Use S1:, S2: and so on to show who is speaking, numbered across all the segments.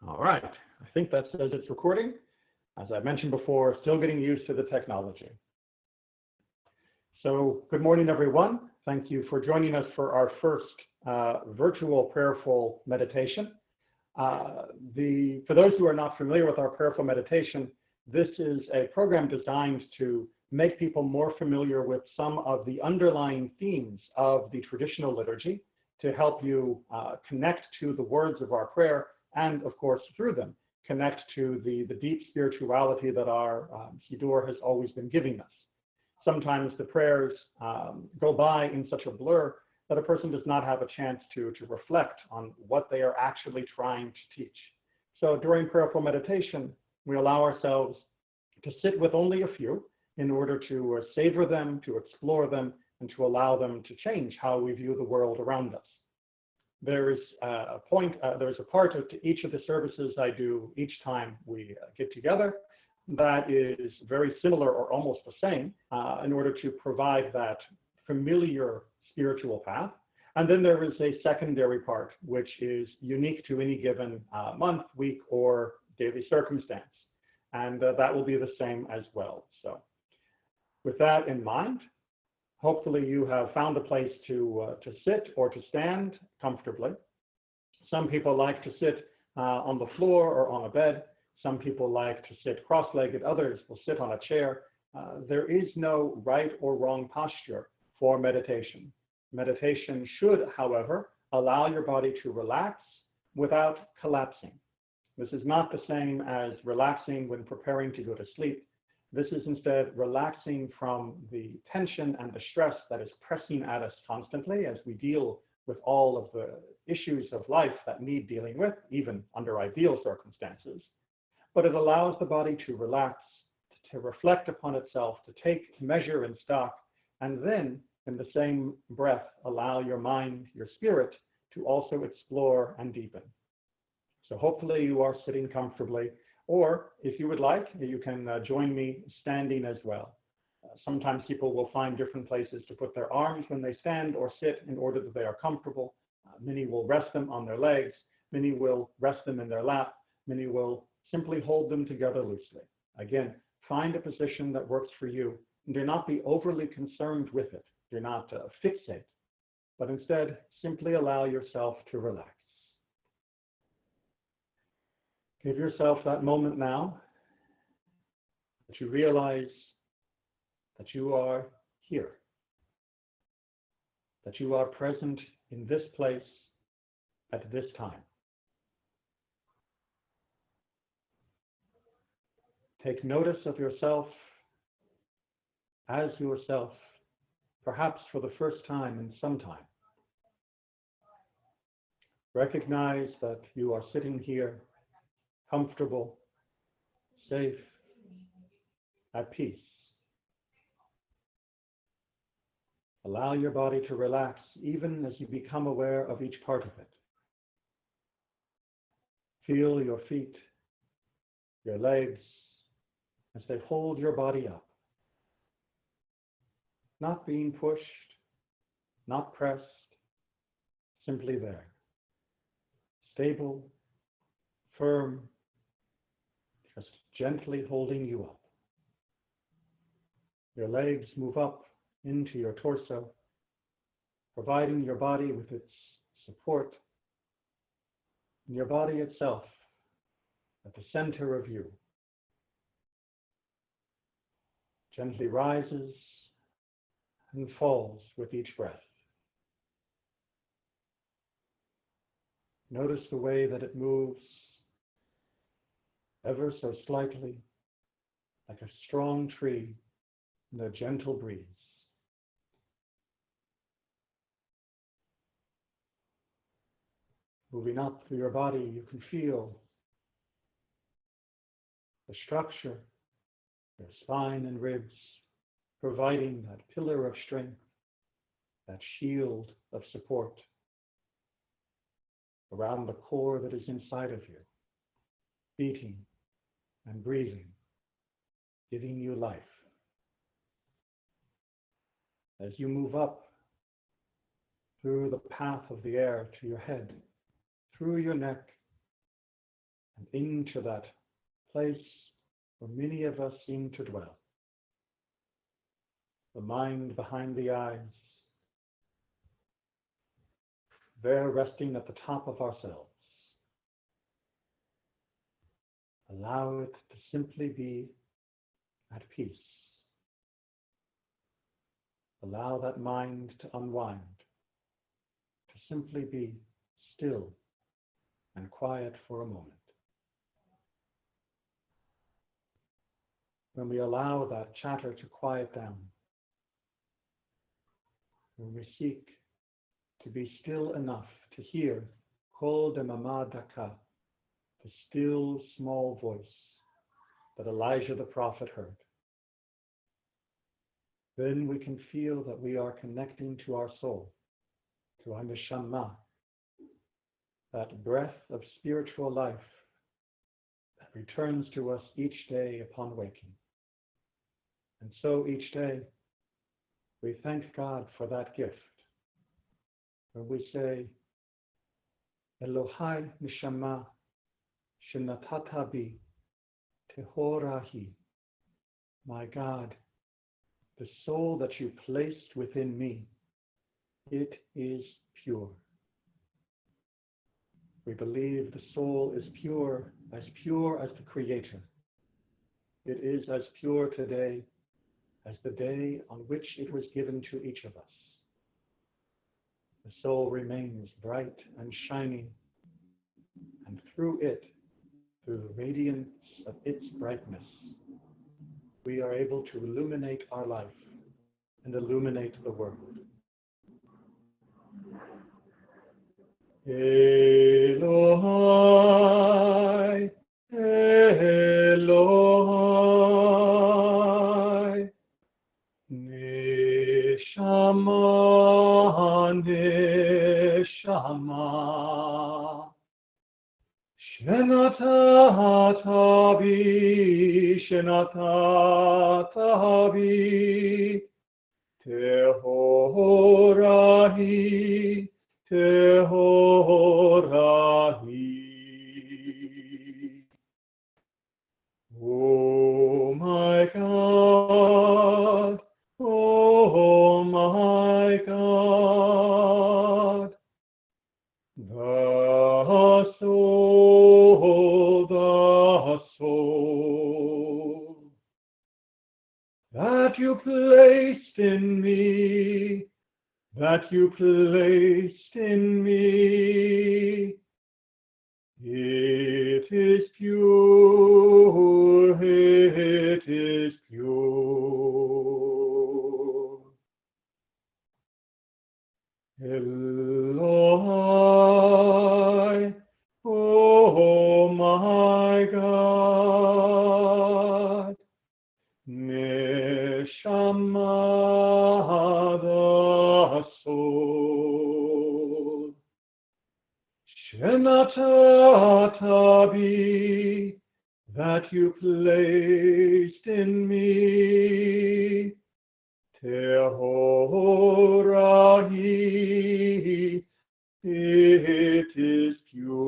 S1: All right, I think that says it's recording. As I mentioned before, still getting used to the technology. So good morning, everyone. Thank you for joining us for our first virtual prayerful meditation. For those who are not familiar with our prayerful meditation, this is a program designed to make people more familiar with some of the underlying themes of the traditional liturgy to help you connect to the words of our prayer and, of course, through them, connect to the deep spirituality that our Siddur has always been giving us. Sometimes the prayers go by in such a blur that a person does not have a chance to reflect on what they are actually trying to teach. So during prayerful meditation, we allow ourselves to sit with only a few in order to savor them, to explore them, and to allow them to change how we view the world around us. There's a part of each of the services I do each time we get together that is very similar or almost the same in order to provide that familiar spiritual path. And then there is a secondary part, which is unique to any given month, week, or daily circumstance. And that will be the same as well. So with that in mind, hopefully you have found a place to sit or to stand comfortably. Some people like to sit on the floor or on a bed. Some people like to sit cross-legged. Others will sit on a chair. There is no right or wrong posture for meditation. Meditation should, however, allow your body to relax without collapsing. This is not the same as relaxing when preparing to go to sleep. This is instead relaxing from the tension and the stress that is pressing at us constantly as we deal with all of the issues of life that need dealing with, even under ideal circumstances. But it allows the body to relax, to reflect upon itself, to take measure and stock, and then in the same breath, allow your mind, your spirit to also explore and deepen. So hopefully you are sitting comfortably, or if you would like, you can join me standing as well. Sometimes people will find different places to put their arms when they stand or sit in order that they are comfortable. Many will rest them on their legs. Many will rest them in their lap. Many will simply hold them together loosely. Again, find a position that works for you. And do not be overly concerned with it. Do not fixate, but instead simply allow yourself to relax. Give yourself that moment now that you realize that you are here, that you are present in this place at this time. Take notice of yourself as yourself, perhaps for the first time in some time. Recognize that you are sitting here, comfortable, safe, at peace. Allow your body to relax even as you become aware of each part of it. Feel your feet, your legs, as they hold your body up. Not being pushed, not pressed, simply there. Stable, firm, just gently holding you up. Your legs move up into your torso, providing your body with its support, and your body itself at the center of you. Gently rises and falls with each breath. Notice the way that it moves ever so slightly, like a strong tree in a gentle breeze. Moving up through your body, you can feel the structure, your spine and ribs, providing that pillar of strength, that shield of support around the core that is inside of you, beating and breathing, giving you life. As you move up through the path of the air to your head, through your neck, and into that place where many of us seem to dwell. The mind behind the eyes, there resting at the top of ourselves. Allow it to simply be at peace. Allow that mind to unwind, to simply be still and quiet for a moment. When we allow that chatter to quiet down, when we seek to be still enough to hear Kol de Mama Daka, the still small voice that Elijah the prophet heard, then we can feel that we are connecting to our soul, to our neshama, that breath of spiritual life that returns to us each day upon waking. And so each day, we thank God for that gift. When we say, Elohai neshama shenatata bi tehorahi, my God, the soul that you placed within me, it is pure. We believe the soul is pure as the Creator. It is as pure today as the day on which it was given to each of us. The soul remains bright and shining, and through it, through the radiance of its brightness, we are able to illuminate our life and illuminate the world. Elohai, Elohai, Neshama, Neshama, Shenatatabi, Shenatatabi, Tehorahi, Tehorahi. Oh my God, oh my God, the soul that you placed in me, that you placed in me, it is pure, it is pure. Elohai, oh my God, Neshama, the soul, Shenatatabi, that you placed in me, Tehorahi, it is pure.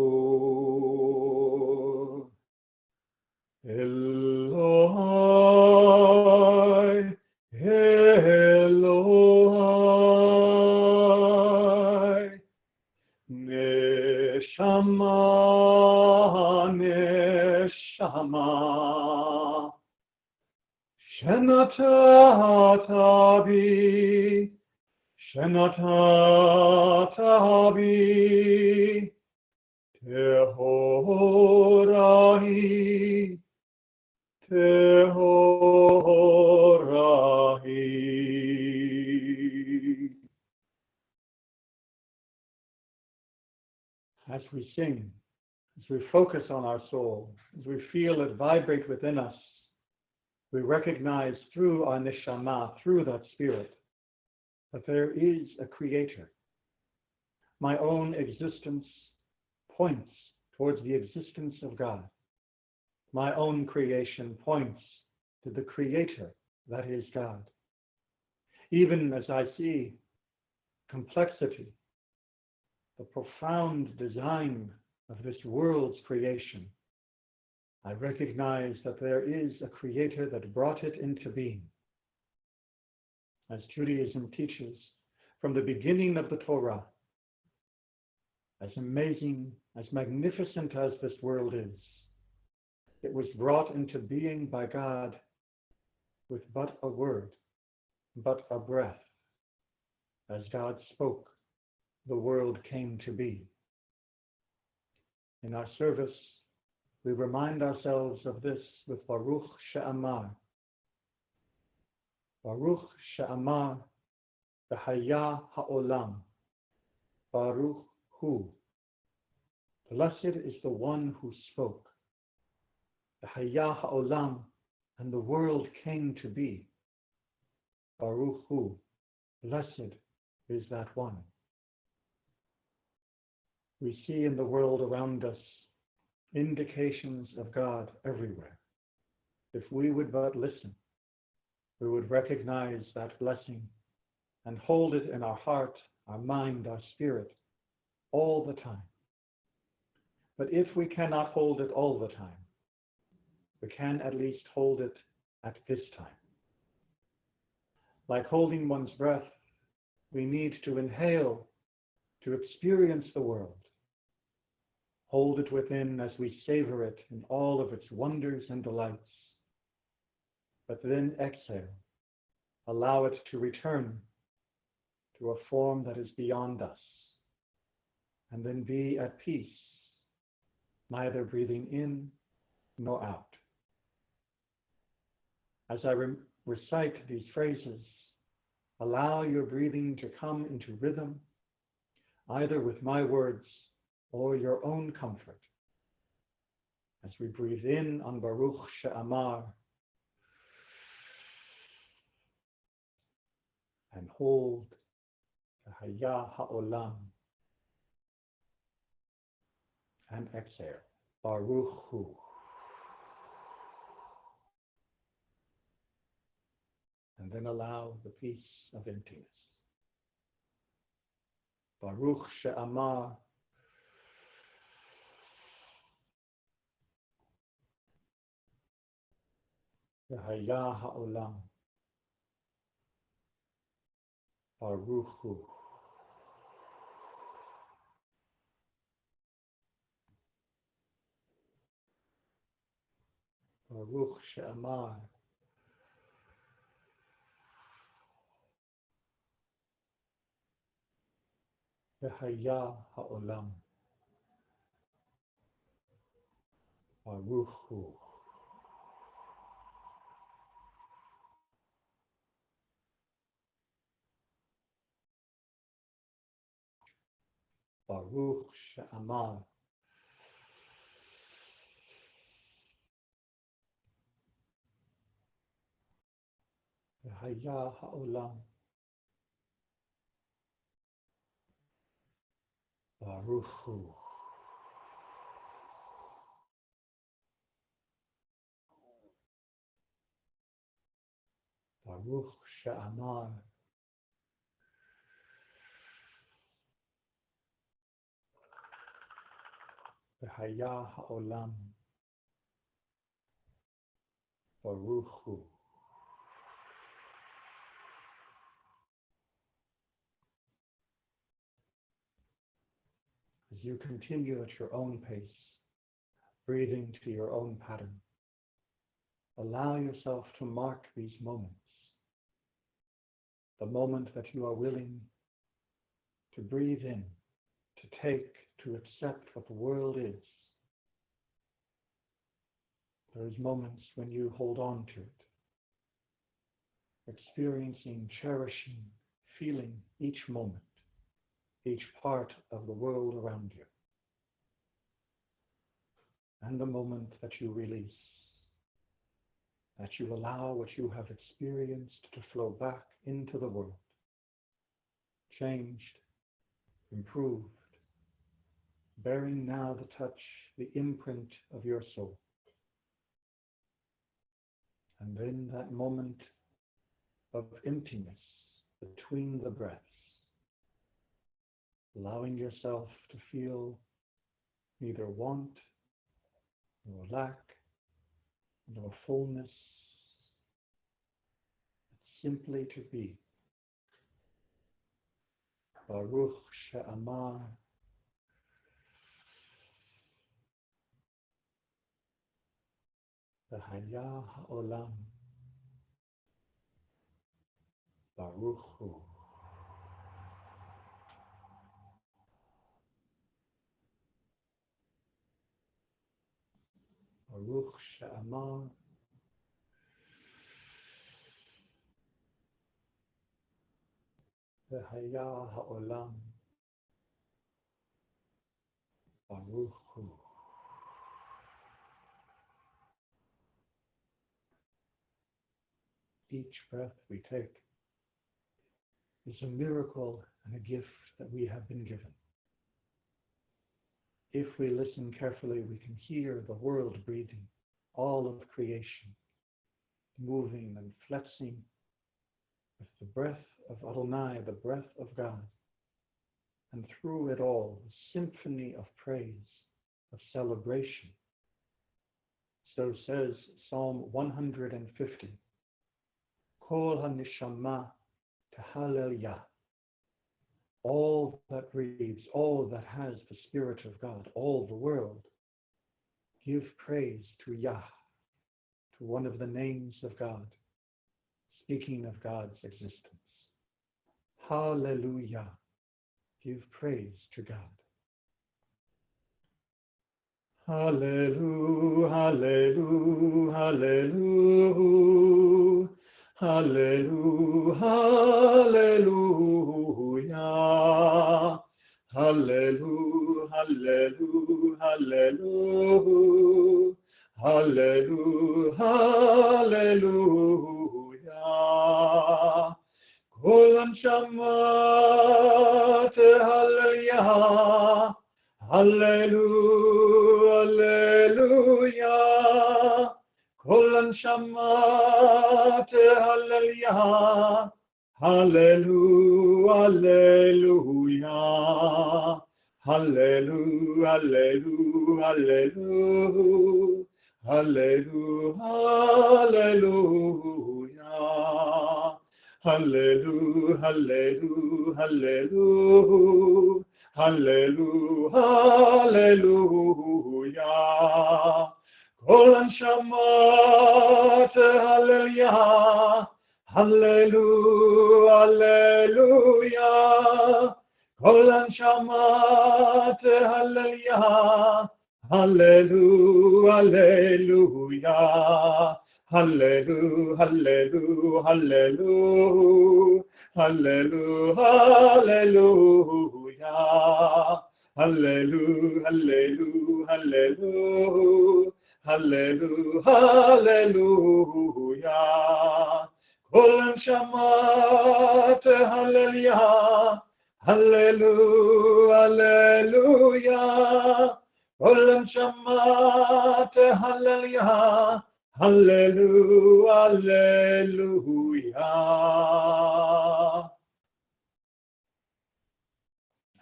S1: Elohai, Elohai, Neshama, Neshama, Shenatatabi, Shenatatabi, Tehorahi, Tehorahi. As we sing, as we focus on our soul, as we feel it vibrate within us, we recognize through our neshama, through that spirit, that there is a creator. My own existence points towards the existence of God. My own creation points to the creator, that is God. Even as I see complexity, the profound design of this world's creation, I recognize that there is a creator that brought it into being. As Judaism teaches, from the beginning of the Torah, as amazing, as magnificent as this world is, it was brought into being by God with but a word, but a breath. As God spoke, the world came to be. In our service, we remind ourselves of this with Baruch She'amar. Baruch She'amar V'haya ha'olam. Baruch Hu. Blessed is the one who spoke. V'haya ha'olam, and the world came to be. Baruch Hu. Blessed is that one. We see in the world around us indications of God everywhere. If we would but listen, we would recognize that blessing and hold it in our heart, our mind, our spirit, all the time. But if we cannot hold it all the time, we can at least hold it at this time. Like holding one's breath, we need to inhale to experience the world. Hold it within as we savor it in all of its wonders and delights. But then exhale. Allow it to return to a form that is beyond us. And then be at peace, neither breathing in nor out. As I recite these phrases, allow your breathing to come into rhythm, either with my words or your own comfort. As we breathe in on Baruch She'amar and hold the Haya Ha'olam and exhale, Baruch Hu. And then allow the peace of emptiness. Baruch She'amar V'haya ha'olam. Baruch Hu. Baruch She'amar V'haya ha'olam. Baruch Hu. Baruch She'amar V'haya ha'olam. Baruch Hu. Baruch She'amar V'haya ha'olam. Baruch Hu. As you continue at your own pace, breathing to your own pattern, allow yourself to mark these moments. The moment that you are willing to breathe in, to take, to accept what the world is. Those moments when you hold on to it, experiencing, cherishing, feeling each moment, each part of the world around you. And the moment that you release, that you allow what you have experienced to flow back into the world, changed, improved, bearing now the touch, the imprint of your soul. And then that moment of emptiness between the breaths, allowing yourself to feel neither want nor lack and our fullness, simply to be. Baruch she'amar v'haya ha'olam Baruch hu. Baruch she'amar v'haya ha'olam Baruch hu. Each breath we take is a miracle and a gift that we have been given. If we listen carefully, we can hear the world breathing, all of creation, moving and flexing with the breath of Adonai, the breath of God. And through it all, a symphony of praise, of celebration. So says Psalm 150, Kol ha-nishama tehalel Yah. All that breathes, all that has the Spirit of God, all the world, give praise to Yah, to one of the names of God, speaking of God's existence. Hallelujah. Give praise to God. Hallelujah, hallelujah, hallelujah, hallelujah, hallelujah, hallelujah, hallelujah, hallelujah, hallelujah. Kol anshama tehallel Hallelujah, hallelujah. Kol anshama tehallel Hallelujah, hallelujah. Hallelujah, hallelujah, hallelujah, hallelujah. Hallelujah, hallelujah, hallelujah. Hallelujah, hallelujah. Kol anshama tehallel Hallelujah, hallelujah. Kol anshama tehallel Hallelujah, hallelujah. Hallelujah, hallelujah, hallelujah. Hallelujah, hallelujah. Hallelujah, hallelujah, hallelujah. Hallelujah, hallelujah. Kol anshama tehallel Hallelujah, hallelujah. Kol anshama tehallel Hallelujah, hallelujah.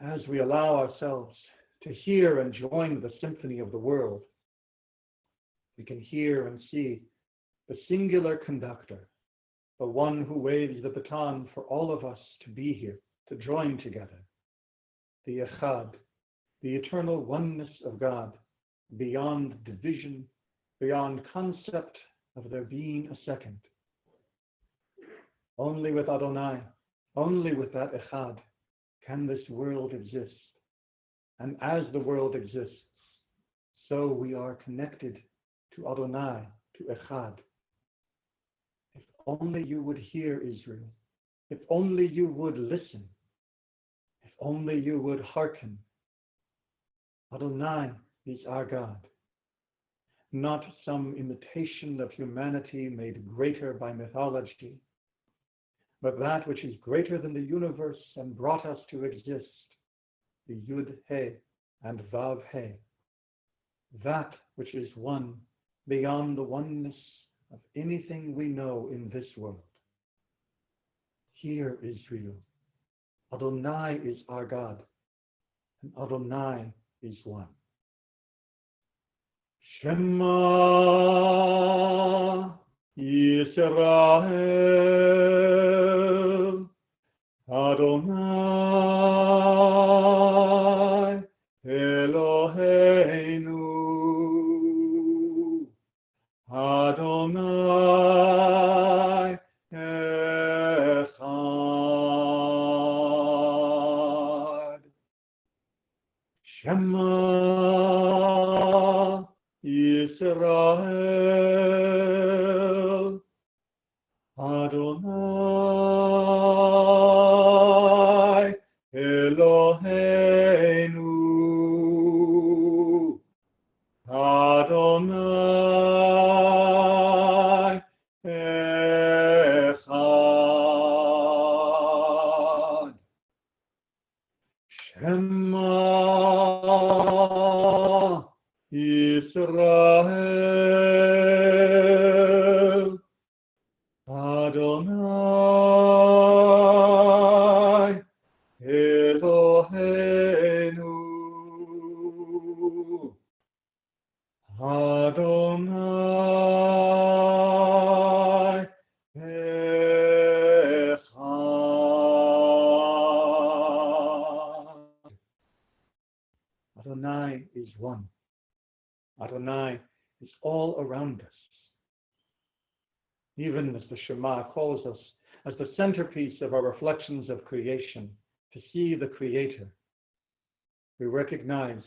S1: As we allow ourselves to hear and join the symphony of the world, we can hear and see the singular conductor, the one who waves the baton for all of us to be here, to join together, the Echad, the eternal oneness of God, beyond division, beyond concept of there being a second. Only with Adonai, only with that Echad, can this world exist. And as the world exists, so we are connected to Adonai, to Echad. If only you would hear, Israel. If only you would listen. If only you would hearken. Adonai is our God. Not some imitation of humanity made greater by mythology, but that which is greater than the universe and brought us to exist, the Yud He and Vav He, that which is one beyond the oneness of anything we know in this world. Hear, Israel, Adonai is our God, and Adonai is one. Shema Yisrael Adonai Eloheinu Adonai Echad. Shema Yisrael Adonai Eloheinu Adonai Echad. Shema Yisrael Adonai Eloheinu Adonai Echad. Adonai is one. Adonai is all around us. Even as the Shema calls us as the centerpiece of our reflections of creation, to see the Creator, we recognize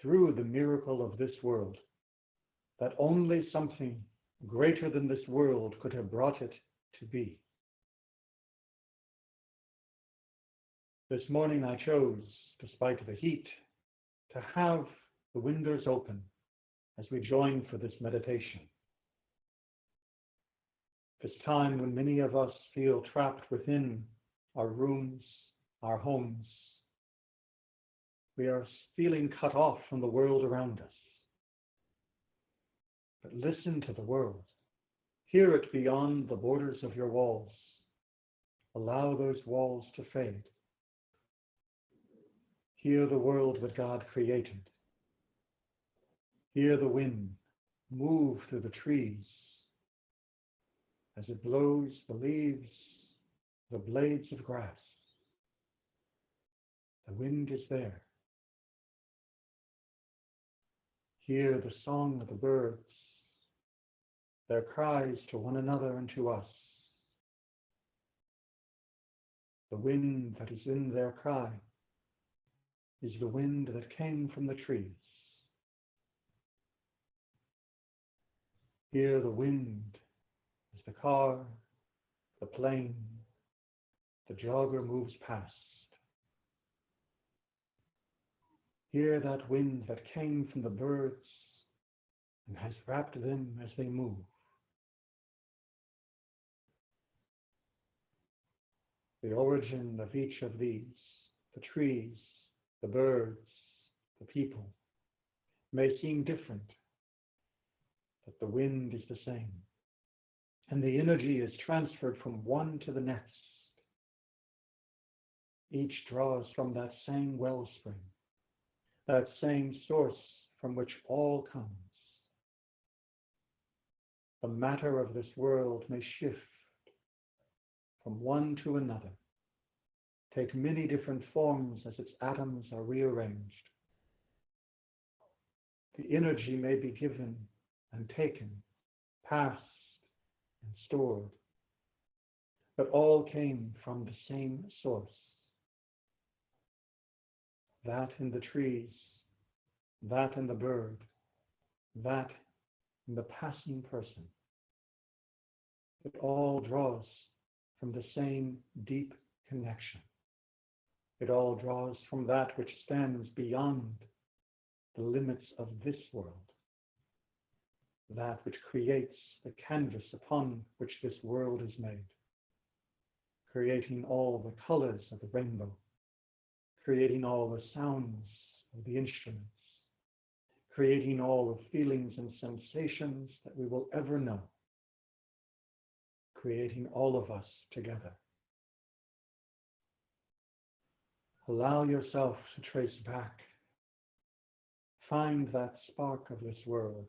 S1: through the miracle of this world that only something greater than this world could have brought it to be. This morning I chose, despite the heat, to have the windows open as we join for this meditation. This time when many of us feel trapped within our rooms, our homes, we are feeling cut off from the world around us. But listen to the world. Hear it beyond the borders of your walls. Allow those walls to fade. Hear the world that God created. Hear the wind move through the trees as it blows the leaves, the blades of grass. The wind is there. Hear the song of the birds, their cries to one another and to us. The wind that is in their cry is the wind that came from the trees. Hear the wind as the car, the plane, the jogger moves past. Hear that wind that came from the birds and has wrapped them as they move. The origin of each of these, the trees, the birds, the people, may seem different, but the wind is the same, and the energy is transferred from one to the next. Each draws from that same wellspring, that same source from which all comes. The matter of this world may shift from one to another, take many different forms as its atoms are rearranged. The energy may be given and taken, passed and stored, but all came from the same source. That in the trees, that in the bird, that in the passing person. It all draws from the same deep connection. It all draws from that which stands beyond the limits of this world, that which creates the canvas upon which this world is made, creating all the colors of the rainbow, creating all the sounds of the instruments, creating all the feelings and sensations that we will ever know, creating all of us together. Allow yourself to trace back, Find that spark of this world.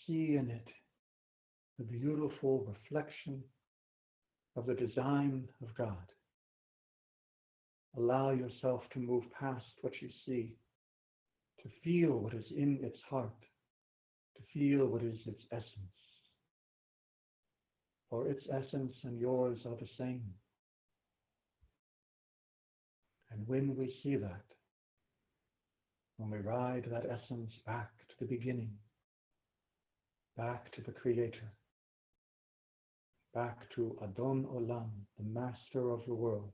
S1: See in it the beautiful reflection of the design of God. Allow yourself to move past what you see, to feel what is in its heart, to feel what is its essence. For its essence and yours are the same. And when we see that, when we ride that essence back to the beginning, back to the Creator, back to Adon Olam, the Master of the world,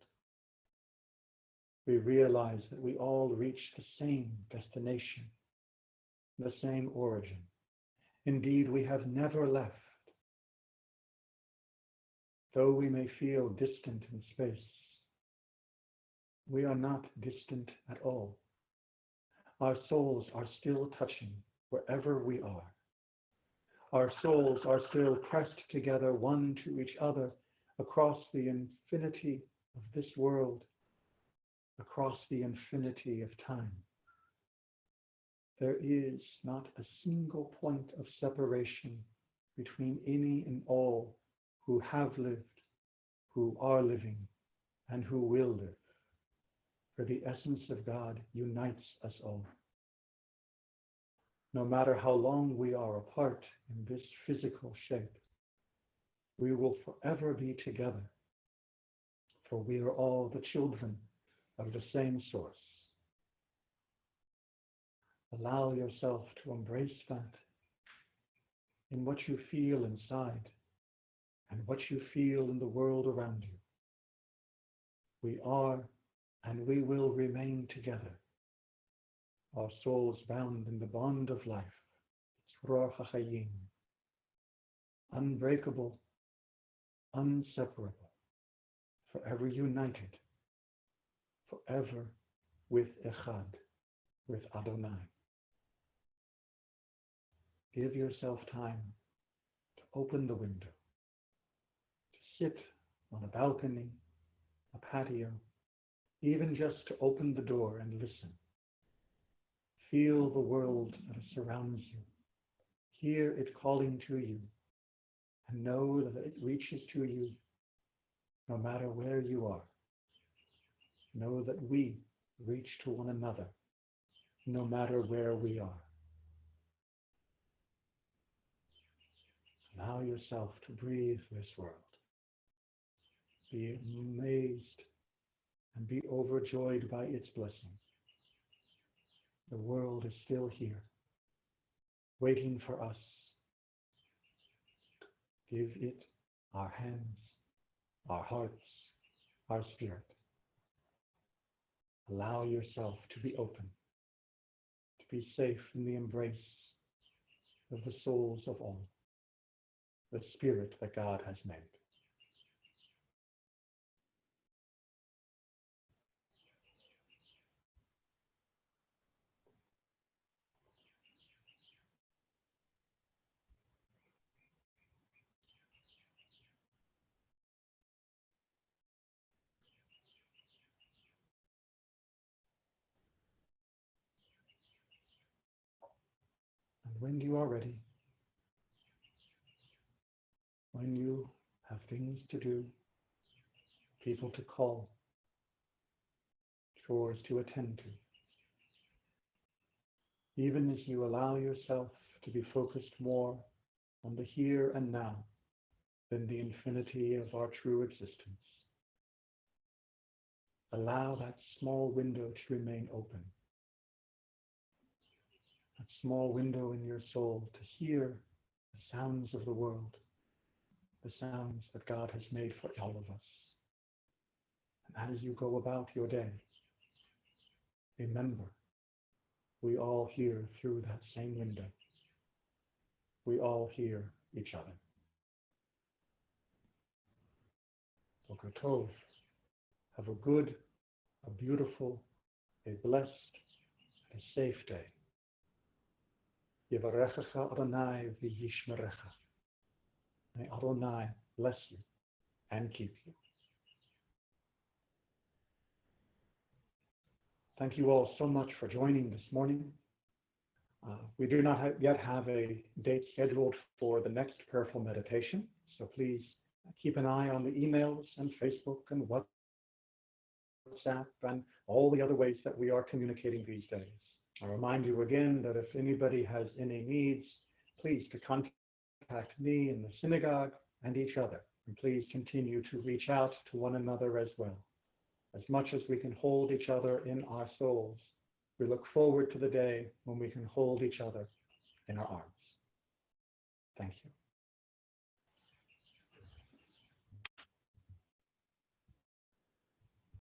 S1: we realize that we all reach the same destination, the same origin. Indeed, we have never left. Though we may feel distant in space, we are not distant at all. Our souls are still touching wherever we are. Our souls are still pressed together one to each other across the infinity of this world, across the infinity of time. There is not a single point of separation between any and all who have lived, who are living, and who will live. For the essence of God unites us all. No matter how long we are apart in this physical shape, we will forever be together, for we are all the children of the same source. Allow yourself to embrace that in what you feel inside and what you feel in the world around you. We are and we will remain together, our souls bound in the bond of life, Ruach HaChayim, unbreakable, inseparable, forever united, forever with Echad, with Adonai. Give yourself time to open the window, to sit on a balcony, a patio, even just to open the door and listen. Feel the world that surrounds you. Hear it calling to you, and know that it reaches to you no matter where you are. Know that we reach to one another no matter where we are. Allow yourself to breathe this world. Be amazed and be overjoyed by its blessing. The world is still here, waiting for us. Give it our hands, our hearts, our spirit. Allow yourself to be open, to be safe in the embrace of the souls of all, the spirit that God has made. And when you are ready, when you have things to do, people to call, chores to attend to, even as you allow yourself to be focused more on the here and now than the infinity of our true existence, allow that small window to remain open. That small window in your soul to hear the sounds of the world, the sounds that God has made for all of us. And as you go about your day, remember, we all hear through that same window. We all hear each other. Boker Tov. Have a good, a beautiful, a blessed, and a safe day. Yevarechecha Adonai v'yishmerecha. May Adonai bless you and keep you. Thank you all so much for joining this morning. We do not yet have a date scheduled for the next prayerful meditation, so please keep an eye on the emails and Facebook and WhatsApp and all the other ways that we are communicating these days. I remind you again that if anybody has any needs, please to contact me in the synagogue and each other. And please continue to reach out to one another as well. As much as we can hold each other in our souls, we look forward to the day when we can hold each other in our arms. Thank you.